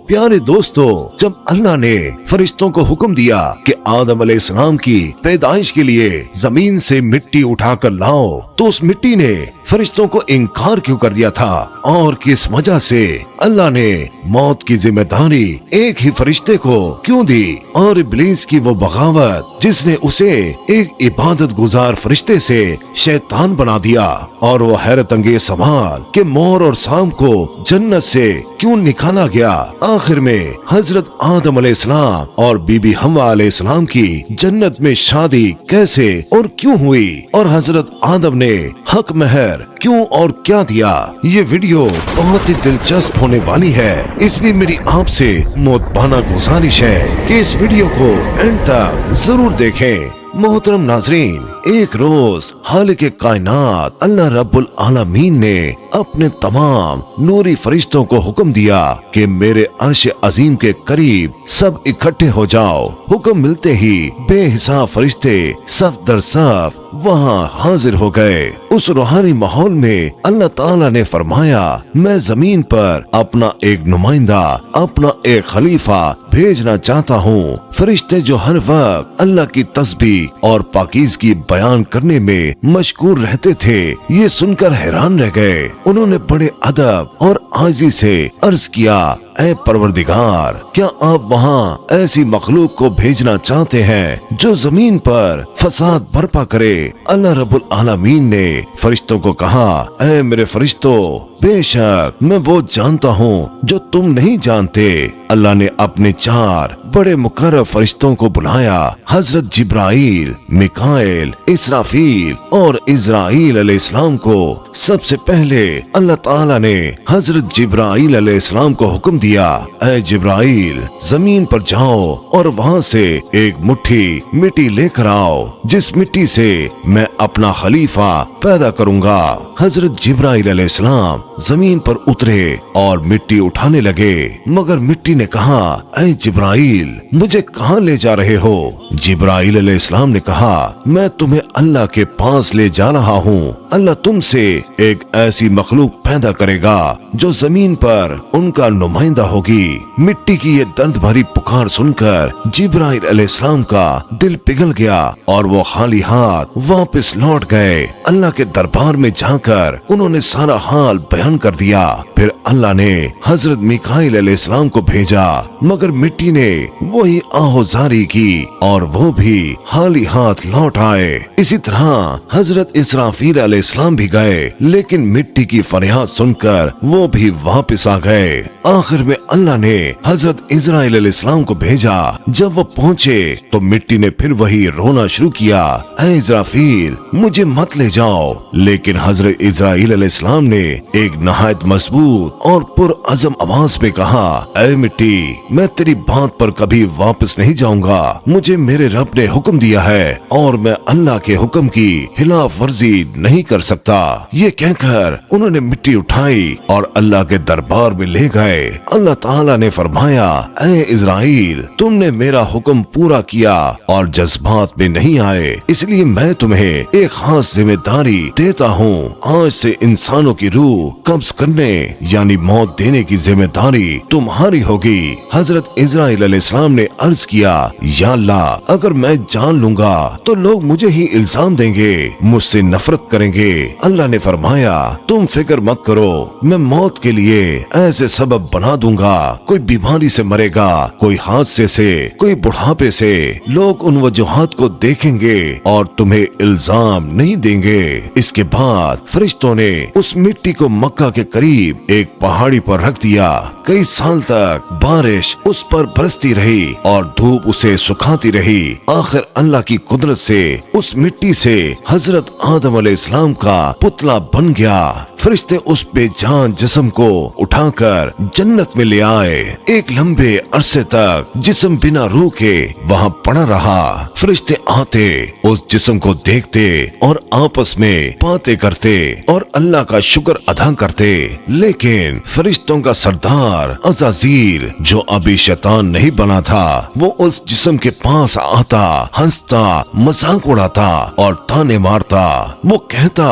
प्यारे दोस्तों, जब अल्लाह ने फरिश्तों को हुक्म दिया कि आदम अलैहिस्सलाम की पैदाइश के लिए जमीन से मिट्टी उठाकर लाओ, तो उस मिट्टी ने फरिश्तों को इनकार क्यों कर दिया था और किस वजह से अल्लाह ने मौत की जिम्मेदारी एक ही फरिश्ते को क्यों दी और इब्लीस की वो बगावत जिसने उसे एक इबादत गुजार फरिश्ते से शैतान बना दिया और वो हैरत अंगेज सवाल कि मोर और सांप को जन्नत से क्यों निकाला गया। आखिर में हजरत आदम अलैहिस्सलाम और बीबी हव्वा अलैहिस्सलाम की जन्नत में शादी कैसे और क्यों हुई और हजरत आदम ने हक महर क्यों और क्या दिया। ये वीडियो बहुत ही दिलचस्प होने वाली है, इसलिए मेरी आपसे मोहब्बाना गुजारिश है कि इस वीडियो को एंड तक जरूर देखें। मोहतरम नाजरीन, एक रोज खालिक़े कायनात अल्लाह रब्बुल आलमीन ने अपने तमाम नूरी फरिश्तों को हुक्म दिया कि मेरे अर्श अजीम के करीब सब इकट्ठे हो जाओ। हुक्म मिलते ही बेहिसाब फरिश्ते सफ दर सफ वहाँ हाजिर हो गए। उस रूहानी माहौल में अल्लाह ताला ने फरमाया, मैं जमीन पर अपना एक नुमाइंदा, अपना एक खलीफा भेजना चाहता हूँ। फरिश्ते जो हर वक्त अल्लाह की तस्बीह और पाकीज़गी बयान करने में मशगूल रहते थे, ये सुनकर हैरान रह गए। उन्होंने बड़े अदब और आजी से अर्ज किया, ऐ परवरदिगार, क्या आप वहाँ ऐसी मखलूक को भेजना चाहते हैं जो जमीन पर फसाद बर्पा करे। अल्लाह रब्बुल आलमीन ने फरिश्तों को कहा, ऐ मेरे फरिश्तों, बेशक मैं वो जानता हूँ जो तुम नहीं जानते। अल्लाह ने अपने चार बड़े मुकर्रब फरिश्तों को बुलाया, हजरत जिब्राइल, मिकाएल, इसराफील और इजराइल अलैहिस्सलाम को। सबसे पहले अल्लाह ताला ने हजरत जिब्राइल अलैहिस्सलाम को हुक्म दिया, ऐ जिब्राइल, जमीन पर जाओ और वहाँ से एक मुट्ठी मिट्टी लेकर आओ, जिस मिट्टी से मैं अपना खलीफा पैदा करूँगा। हजरत जिब्राइल अलैहिस्सलाम जमीन पर उतरे और मिट्टी उठाने लगे, मगर मिट्टी ने कहा, ऐ जिब्राइल, मुझे कहाँ ले जा रहे हो। जिब्राइल अलैहिस्सलाम ने कहा, मैं तुम्हें अल्लाह के पास ले जा रहा हूँ। अल्लाह तुमसे एक ऐसी मखलूक पैदा करेगा जो जमीन पर उनका नुमाइंदा होगी। मिट्टी की ये दर्द भरी पुकार सुनकर जिब्राइल अलैहिस्सलाम का दिल पिघल गया और वो खाली हाथ वापस लौट गए। अल्लाह के दरबार में जाकर उन्होंने सारा हाल बयान कर दिया। फिर अल्लाह ने हजरत मिकाईल अलैहिस्सलाम को भेजा, मगर मिट्टी ने वही आहोजारी की और वो भी खाली हाथ लौट आए। इसी तरह हजरत इसराफील अलैहिस्सलाम भी गए, लेकिन मिट्टी की फरियाद सुनकर वो भी वापस आ गए। आखिर में अल्लाह ने हजरत इजराइल अलैहिस्सलाम को भेजा। जब वो पहुँचे तो मिट्टी ने फिर वही रोना शुरू किया, ऐ इजराफील, मुझे मत ले जाओ। लेकिन हजरत इजराइल अलैहिस्सलाम ने एक नहायत मजबूत और पुरअज़म आवाज में कहा, ऐ मिट्टी, मैं तेरी बात पर कभी वापस नहीं जाऊंगा। मुझे मेरे रब ने हुक्म दिया है और मैं अल्लाह के हुक्म की खिलाफ वर्जी नहीं कर सकता। ये कहकर उन्होंने मिट्टी उठाई और अल्लाह के दरबार में ले गए। अल्लाह ताला ने फरमाया, ऐ इजराइल, तुमने मेरा हुक्म पूरा किया और जज्बात में नहीं आए, इसलिए मैं तुम्हें एक खास जिम्मेदारी देता हूँ। आज से इंसानों की रूह कब्ज करने यानी मौत देने की जिम्मेदारी तुम्हारी होगी। हजरत इजराइल अलैहिस्सलाम ने अर्ज किया, या अल्लाह, अगर मैं जान लूंगा तो लोग मुझे ही इल्जाम देंगे, मुझसे नफरत करेंगे। अल्लाह ने फरमाया, तुम फिक्र मत करो, मैं मौत के लिए ऐसे सबब बना दूंगा। कोई बीमारी से मरेगा, कोई हादसे से, कोई बुढ़ापे से। लोग उन वजूहात को देखेंगे और तुम्हें इल्जाम नहीं देंगे। इसके बाद फरिश्तों ने उस मिट्टी को मक्का के करीब एक पहाड़ी पर रख दिया। कई साल तक बारिश उस पर बरसती रही और धूप उसे सुखाती रही। आखिर अल्लाह की कुदरत से उस मिट्टी से हजरत आदम अलैहिस्सलाम का पुतला बन गया। फरिश्ते उस बेजान जिस्म को उठाकर जन्नत में ले आए। एक लंबे अरसे तक जिस्म बिना रूह के वहाँ पड़ा रहा। फरिश्ते आते, उस जिस्म को देखते और आपस में बातें करते और अल्लाह का शुक्र अदा करते, लेकिन फरिश्तों का सरदार अज़ाज़ील जो अभी शैतान नहीं बना था, वो उस जिस्म के पास आता, हंसता, मजाक उड़ाता और ताने मारता। वो कहता,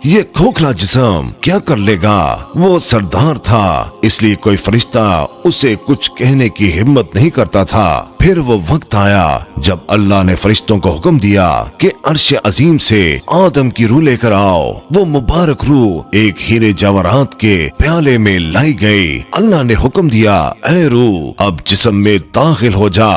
ये खोखला जिस्म क्या कर लेगा। वो सरदार था, इसलिए कोई फरिश्ता उसे कुछ कहने की हिम्मत नहीं करता था। फिर वो वक्त आया जब अल्लाह ने फरिश्तों को हुक्म दिया कि अर्श अजीम से आदम की रूह लेकर आओ। वो मुबारक रूह एक हीरे जवाहरात के प्याले में लाई गई। अल्लाह ने हुक्म दिया, ऐ रूह अब जिस्म में दाखिल हो जा।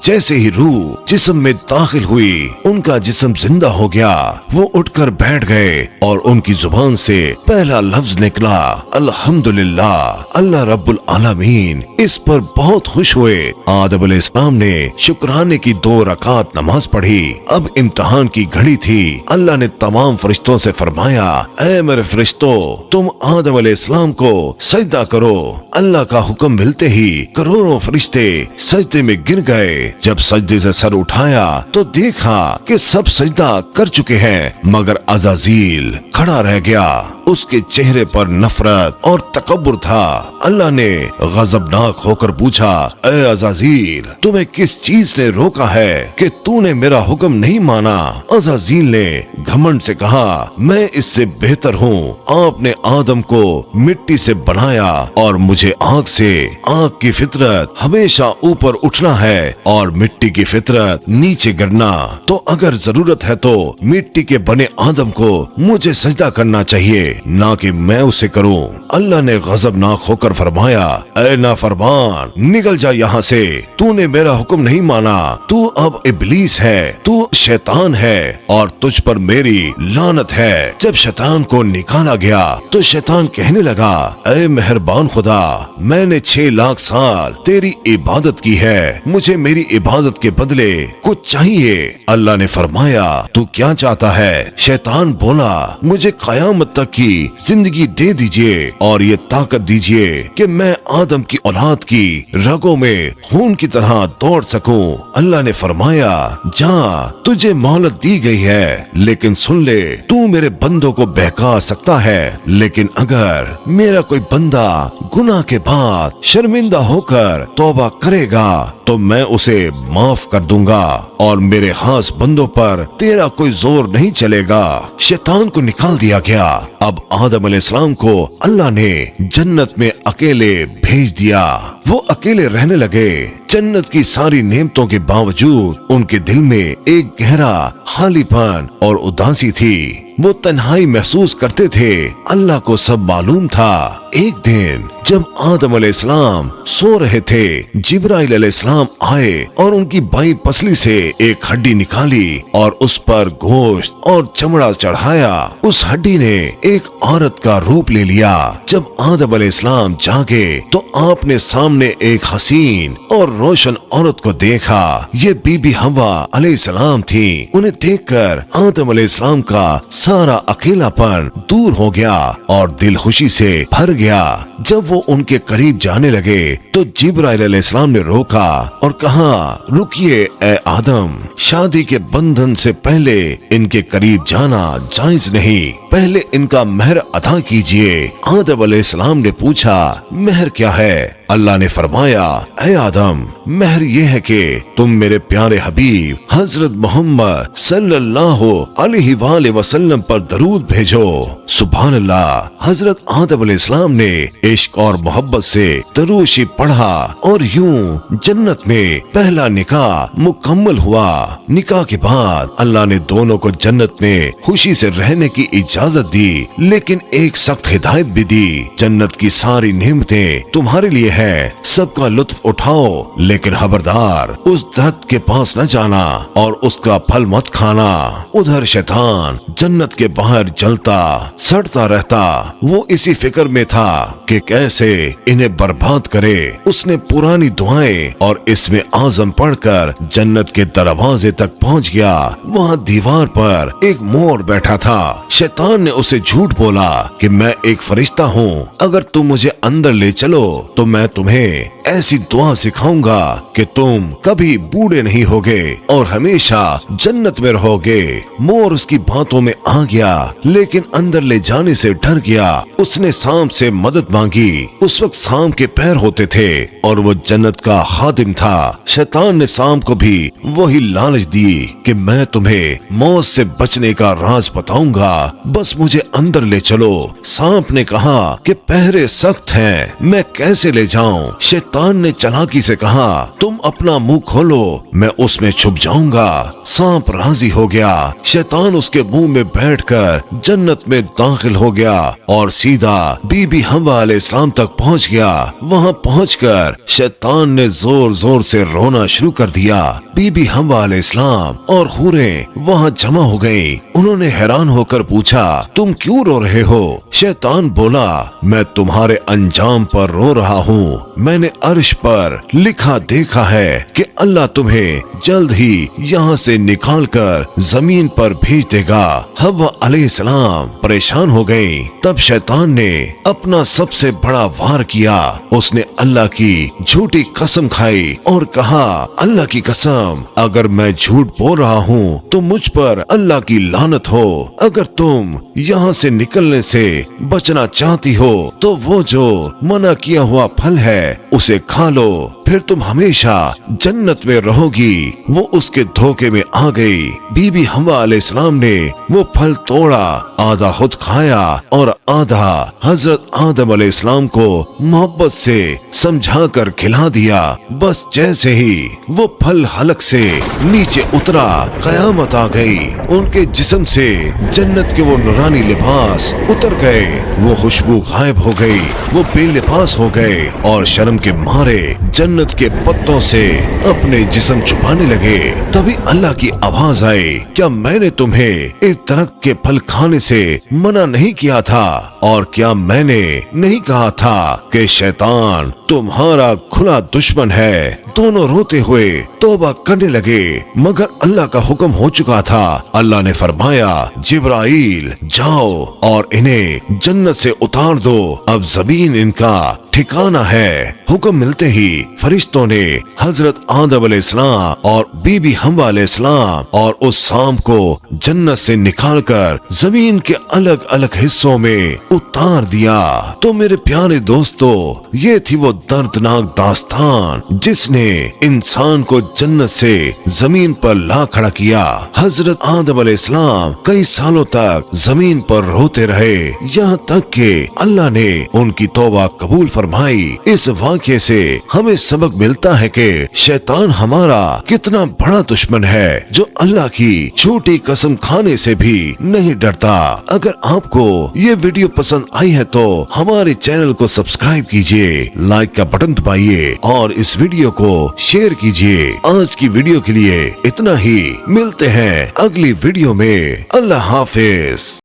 जैसे ही रूह जिस्म में दाखिल हुई, उनका जिस्म जिंदा हो गया। वो उठकर बैठ गए और उनकी जुबान से पहला लफ्ज निकला, अल्हम्दुलिल्लाह। अल्लाह रब्बुल आलमीन इस पर बहुत खुश हुए। आदम अलैहिस्सलाम ने शुक्राने की 2 रकात नमाज पढ़ी। अब इम्तिहान की घड़ी थी। अल्लाह ने तमाम फरिश्तों से फरमाया, ऐ मेरे फरिश्तों, तुम आदम अलैहिस्सलाम को सजदा करो। अल्लाह का हुक्म मिलते ही करोड़ों फरिश्ते सजदे में गिर गए। जब सजदे से सर उठाया तो देखा कि सब सजदा कर चुके हैं, मगर अज़ाज़ील खड़ा रह गया। उसके चेहरे पर नफरत और तकब्बुर था। अल्लाह ने गजबनाक होकर पूछा, ऐ अज़ाज़ील, तुम्हें किस चीज ने रोका है कि तूने मेरा हुक्म नहीं माना। अज़ाज़ील ने घमंड से कहा, मैं इससे बेहतर हूँ। आपने आदम को मिट्टी से बनाया और मुझे आग से। आग की फितरत हमेशा ऊपर उठना है और मिट्टी की फितरत नीचे गिरना। तो अगर जरूरत है तो मिट्टी के बने आदम को मुझे सजदा करना चाहिए, ना कि मैं उसे करूं। अल्लाह ने गजबनाक होकर फरमाया, ऐ नाफरमान, निकल जा यहाँ से। तूने मेरा हुक्म नहीं माना। तू अब इब्लीस है, तू शैतान है और तुझ पर मेरी लानत है। जब शैतान को निकाला गया तो शैतान कहने लगा, ऐ मेहरबान खुदा, मैंने 6 लाख साल तेरी इबादत की है, मुझे मेरी इबादत के बदले कुछ चाहिए। अल्लाह ने फरमाया, तू क्या चाहता है। शैतान बोला, मुझे कयामत तक की जिंदगी दे दीजिए और ये ताकत दीजिए कि मैं आदम की औलाद की रगों में खून की तरह दौड़ सकूं। अल्लाह ने फरमाया, जा, तुझे मोहलत दी गई है, लेकिन सुन ले, तू मेरे बंदों को बहका सकता है, लेकिन अगर मेरा कोई बंदा गुनाह के बाद शर्मिंदा होकर तौबा करेगा तो मैं उसे माफ कर दूंगा और मेरे खास बंदों पर तेरा कोई जोर नहीं चलेगा। शैतान को निकाल दिया गया। अब आदम अलैहिस्सलाम को अल्लाह ने जन्नत में अकेले भेज दिया। वो अकेले रहने लगे। जन्नत की सारी नेमतों के बावजूद उनके दिल में एक गहरा खालीपन और उदासी थी। वो तन्हाई महसूस करते थे। अल्लाह को सब मालूम था। एक दिन जब आदम अलैहिस्सलाम सो रहे थे, जिब्राइल अलैहिस्सलाम आए और उनकी बाईं पसली से एक हड्डी निकाली और उस पर गोश्त और चमड़ा चढ़ाया। उस हड्डी ने एक औरत का रूप ले लिया। जब आदम अलैहिस्सलाम जागे तो आपने सामने एक हसीन और रोशन औरत को देखा। ये बीबी हवा अलैहिस्सलाम थी। उन्हें देखकर आदम अलैहिस्सलाम का सारा अकेलापन दूर हो गया और दिल खुशी से भर गया। जब वो उनके करीब जाने लगे तो जिब्राइल अलैहिस्सलाम ने रोका और कहा, रुकिए ए आदम, शादी के बंधन से पहले इनके करीब जाना जायज नहीं। पहले इनका महर अदा कीजिए। आदम अलैहिस्सलाम ने पूछा, महर क्या है। अल्लाह ने फरमाया, ऐ आदम, महर ये है कि तुम मेरे प्यारे हबीब हजरत मोहम्मद सल्लल्लाहु अलैहि वसल्लम पर दरूद भेजो। सुभान अल्लाह। हजरत आदम अलैहिस्सलाम ने इश्क और मोहब्बत से दरूद शरीफ पढ़ा और यूं जन्नत में पहला निकाह मुकम्मल हुआ। निकाह के बाद अल्लाह ने दोनों को जन्नत में खुशी से रहने की इजाजत दी, लेकिन एक सख्त हिदायत भी दी। जन्नत की सारी नेमतें तुम्हारे लिए है, सबका लुत्फ उठाओ, लेकिन खबरदार उस दरख्त के पास न जाना और उसका फल मत खाना। उधर शैतान जन्नत के बाहर जलता सड़ता रहता। वो इसी फिक्र में था कि कैसे इन्हें बर्बाद करे। उसने पुरानी दुआएं और इसमें आज़म पढ़कर जन्नत के दरवाजे तक पहुंच गया। वहाँ दीवार पर एक मोर बैठा था। शैतान ने उसे झूठ बोला कि मैं एक फरिश्ता हूँ, अगर तुम मुझे अंदर ले चलो तो मैं तुम्हें ऐसी दुआ सिखाऊंगा कि तुम कभी बूढ़े नहीं होगे और हमेशा जन्नत में रहोगे। मोर उसकी बातों में आ गया, लेकिन अंदर ले जाने से डर गया। उसने सांप से मदद मांगी। उस वक्त सांप के पैर होते थे और वो जन्नत का खादिम था। शैतान ने सांप को भी वही लालच दी कि मैं तुम्हें मौत से बचने का राज बताऊंगा, बस मुझे अंदर ले चलो। सांप ने कहा कि पहरे सख्त हैं, मैं कैसे ले जाऊं? शैतान ने चालाकी से कहा, तुम अपना मुंह खोलो, मैं उसमें छुप जाऊंगा। सांप राजी हो गया। शैतान उसके मुंह में बैठकर जन्नत में दाखिल हो गया और सीधा बीबी हव्वा अलैहिस्सलाम तक पहुंच गया। वहां पहुंचकर शैतान ने जोर जोर से रोना शुरू कर दिया। बीबी हव्वा अलैहिस्सलाम और हूरें वहां जमा हो गई। उन्होंने हैरान होकर पूछा, तुम क्यों रो रहे हो? शैतान बोला, मैं तुम्हारे अंजाम पर रो रहा हूँ। मैंने अर्श पर लिखा देखा है कि अल्लाह तुम्हें जल्द ही यहाँ से निकाल कर जमीन पर भेज देगा। हव्वा अलैहिस्सलाम परेशान हो गई। तब शैतान ने अपना सबसे बड़ा वार किया। उसने अल्लाह की झूठी कसम खाई और कहा, अल्लाह की कसम, अगर मैं झूठ बोल रहा हूँ तो मुझ पर अल्लाह की लानत हो। अगर तुम यहाँ से निकलने से बचना चाहती हो तो वो जो मना किया हुआ फल है उसे खा लो, फिर तुम हमेशा जन्नत में रहोगी। वो उसके धोखे में आ गई। बीबी हव्वा अलैहिस्सलाम ने वो फल तोड़ा, आधा खुद खाया और आधा हजरत आदम अलैहिस्सलाम को मोहब्बत से समझा कर खिला दिया। बस जैसे ही वो फल हलक से नीचे उतरा, कयामत आ गई। उनके जिस्म से जन्नत के वो नूरानी लिबास उतर गए, वो खुशबू गायब हो गई, वो बेलिबास हो गए और शर्म के मारे जन्नत के पत्तों से अपने जिस्म छुपाने लगे। तभी अल्लाह की आवाज आई, क्या मैंने तुम्हें इस दरख्त के फल खाने से मना नहीं किया था? और क्या मैंने नहीं कहा था कि शैतान तुम्हारा खुला दुश्मन है? दोनों रोते हुए तौबा करने लगे, मगर अल्लाह का हुक्म हो चुका था। अल्लाह ने फरमाया, जिब्राइल जाओ और इन्हें जन्नत से उतार दो, अब जमीन इनका ठिकाना है। हुक्म मिलते ही फरिश्तों ने हजरत आदम अलैहिस्सलाम और बीबी हव्वा अलैहिस्सलाम और उस सांप को जन्नत से निकालकर जमीन के अलग अलग हिस्सों में उतार दिया। तो मेरे प्यारे दोस्तों, ये थी वो दर्दनाक दास्तान जिसने इंसान को जन्नत से जमीन पर ला खड़ा किया। हजरत आदम अलैहिस्सलाम कई सालों तक जमीन पर रोते रहे, यहाँ तक कि अल्लाह ने उनकी तौबा कबूल फरमाई। इस वाक़ये से हमें सबक मिलता है कि शैतान हमारा कितना बड़ा दुश्मन है, जो अल्लाह की छोटी कसम खाने से भी नहीं डरता। अगर आपको ये वीडियो पसंद आई है तो हमारे चैनल को सब्सक्राइब कीजिए, लाइक का बटन दबाइए और इस वीडियो को शेयर कीजिए। आज की वीडियो के लिए इतना ही, मिलते हैं अगली वीडियो में। अल्लाह हाफिज।